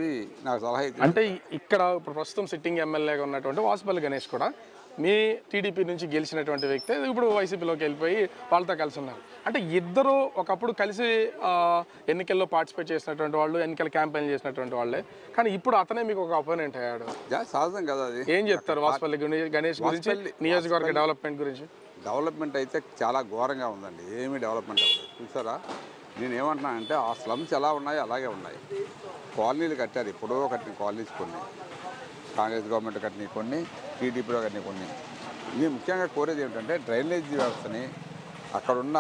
చెప్పి నాకు సలహా ఇచ్చింది. అంటే ఇక్కడ ప్రస్తుతం సిట్టింగ్ ఎమ్మెల్యేగా ఉన్నటువంటి వాసుపల్లి గణేష్ కూడా మీ టీడీపీ నుంచి గెలిచినటువంటి వ్యక్తి ఇప్పుడు వైసీపీలోకి వెళ్ళిపోయి వాళ్ళతో కలిసి ఉన్నారు. అంటే ఇద్దరు ఒకప్పుడు కలిసి ఎన్నికల్లో పార్టిసిపేట్ చేసినటువంటి వాళ్ళు, ఎన్నికల క్యాంపెయిన్ చేసినటువంటి వాళ్ళే, కానీ ఇప్పుడు అతనే మీకు ఒక అపోనెంట్ అయ్యాడు. సహజం కదా అది. ఏం చెప్తారు వాసుపల్లి గణేష్ గురించి, నియోజకవర్గ డెవలప్మెంట్ గురించి? డెవలప్మెంట్ అయితే చాలా ఘోరంగా ఉందండి. ఏమీ డెవలప్మెంట్ అవ్వదు. చూసారా, నేను ఏమంటున్నానంటే ఆ స్లమ్స్ ఎలా ఉన్నాయో అలాగే ఉన్నాయి. కాలనీలు కట్టారు, ఎప్పుడో కట్టిన కాలనీస్ కొన్ని, కాంగ్రెస్ గవర్నమెంట్ కట్టిన కొన్ని, టీడీపీలో కట్టిన కొన్ని. నేను ముఖ్యంగా కోరేది ఏమిటంటే డ్రైనేజీ వ్యవస్థని, అక్కడున్న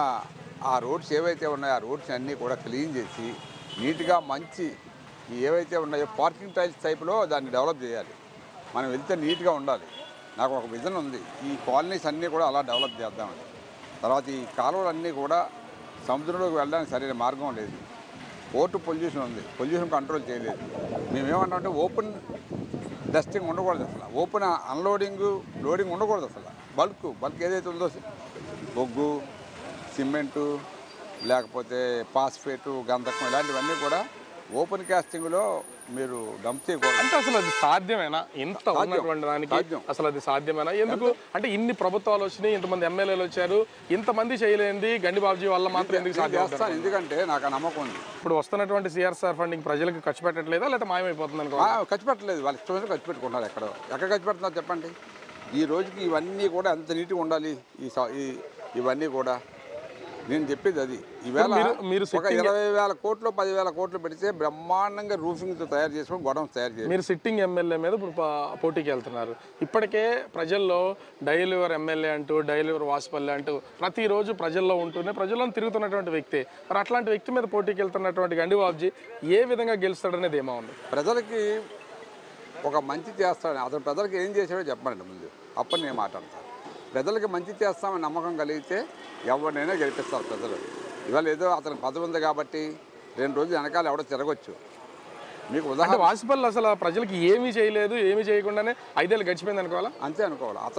ఆ రోడ్స్ ఏవైతే ఉన్నాయో ఆ రోడ్స్ అన్నీ కూడా క్లీన్ చేసి నీట్గా మంచి ఏవైతే ఉన్నాయో పార్కింగ్ టైల్స్ టైప్లో దాన్ని డెవలప్ చేయాలి. మనం వెళ్తే నీట్గా ఉండాలి. నాకు ఒక విజన్ ఉంది, ఈ కాలనీస్ అన్నీ కూడా అలా డెవలప్ చేద్దామని. తర్వాత ఈ కాలువలన్నీ కూడా సముద్రంలోకి వెళ్ళడానికి సరైన మార్గం లేదు. పోర్టు పొల్యూషన్ ఉంది, పొల్యూషన్ కంట్రోల్ చేయలేదు. మేమేమన్నామంటే ఓపెన్ డస్టింగ్ ఉండకూడదు, అసలు ఓపెన్ అన్లోడింగ్ లోడింగ్ ఉండకూడదు. అసలు బల్క్ ఏదైతే ఉందో బొగ్గు, సిమెంటు, లేకపోతే పాస్ఫేటు, గంధకం ఇలాంటివన్నీ కూడా ఓపెన్ కాస్టింగ్లో మీరు డంప్ చేయకూడదు. అంటే అసలు అది సాధ్యమేనా? ఇంత ఉన్నటువంటి దానికి అసలు అది సాధ్యమేనా? ఎందుకు అంటే ఇన్ని ప్రభుత్వాలు వచ్చినాయి, ఇంతమంది ఎమ్మెల్యేలు వచ్చారు, ఇంతమంది చేయలేంది గండి బాబుజీ వల్ల మాత్రం ఎందుకు సాధ్యం? ఎందుకంటే నాకు ఆ నమ్మకం ఉంది. ఇప్పుడు వస్తున్నటువంటి సిఆర్ఆర్ ఫండింగ్ ప్రజలకు ఖర్చు పెట్టట్లేదా, లేకపోతే మాయమైపోతుంది అనుకో? ఖర్చు పెట్టలేదు, వాళ్ళు ఇష్టమైన ఖర్చు పెట్టుకుంటున్నారు. ఎక్కడ ఖర్చు పెడుతున్నారు చెప్పండి? ఈ రోజుకి ఇవన్నీ కూడా ఎంత నీట్గా ఉండాలి. ఇవన్నీ కూడా నేను చెప్పేది అది. ఈవేళ మీరు ఒక 20,000 కోట్లు 10,000 కోట్లు పెడితే బ్రహ్మాండంగా రూఫింగ్తో తయారు చేసుకొని గొడవలు తయారు చేయాలి. మీరు సిట్టింగ్ ఎమ్మెల్యే మీద ఇప్పుడు పోటీకి వెళ్తున్నారు. ఇప్పటికే ప్రజల్లో డైలివర్ ఎమ్మెల్యే అంటూ, డైలివర్ వాసుపల్లి అంటూ ప్రతిరోజు ప్రజల్లో ఉంటూనే ప్రజల్లో తిరుగుతున్నటువంటి వ్యక్తి. మరి అట్లాంటి వ్యక్తి మీద పోటీకి వెళ్తున్నటువంటి గండి బాబుజీ ఏ విధంగా గెలుస్తాడనేది ఏమో ఉంది. ప్రజలకి ఒక మంచి చేస్తాడని, అతను ప్రజలకు ఏం చేశాడో చెప్పండి ముందు, అప్పుడు నేను మాట్లాడతాను. ప్రజలకి మంచి చేస్తామని నమ్మకం కలిగితే ఎవరినైనా గెలిపిస్తారు ప్రజలు. ఇవాళ ఏదో అతనికి పదవి ఉంది కాబట్టి 2 రోజులు వెనకాల ఎవడో తిరగొచ్చు. మీకు ఉదాహరణ వాసుపల్లి అసలు ప్రజలకి ఏమీ చేయలేదు, ఏమీ చేయకుండానే 5 ఏళ్ళు గడిచిపోయింది అనుకోవాలా? అంతే అనుకోవాలి. అతను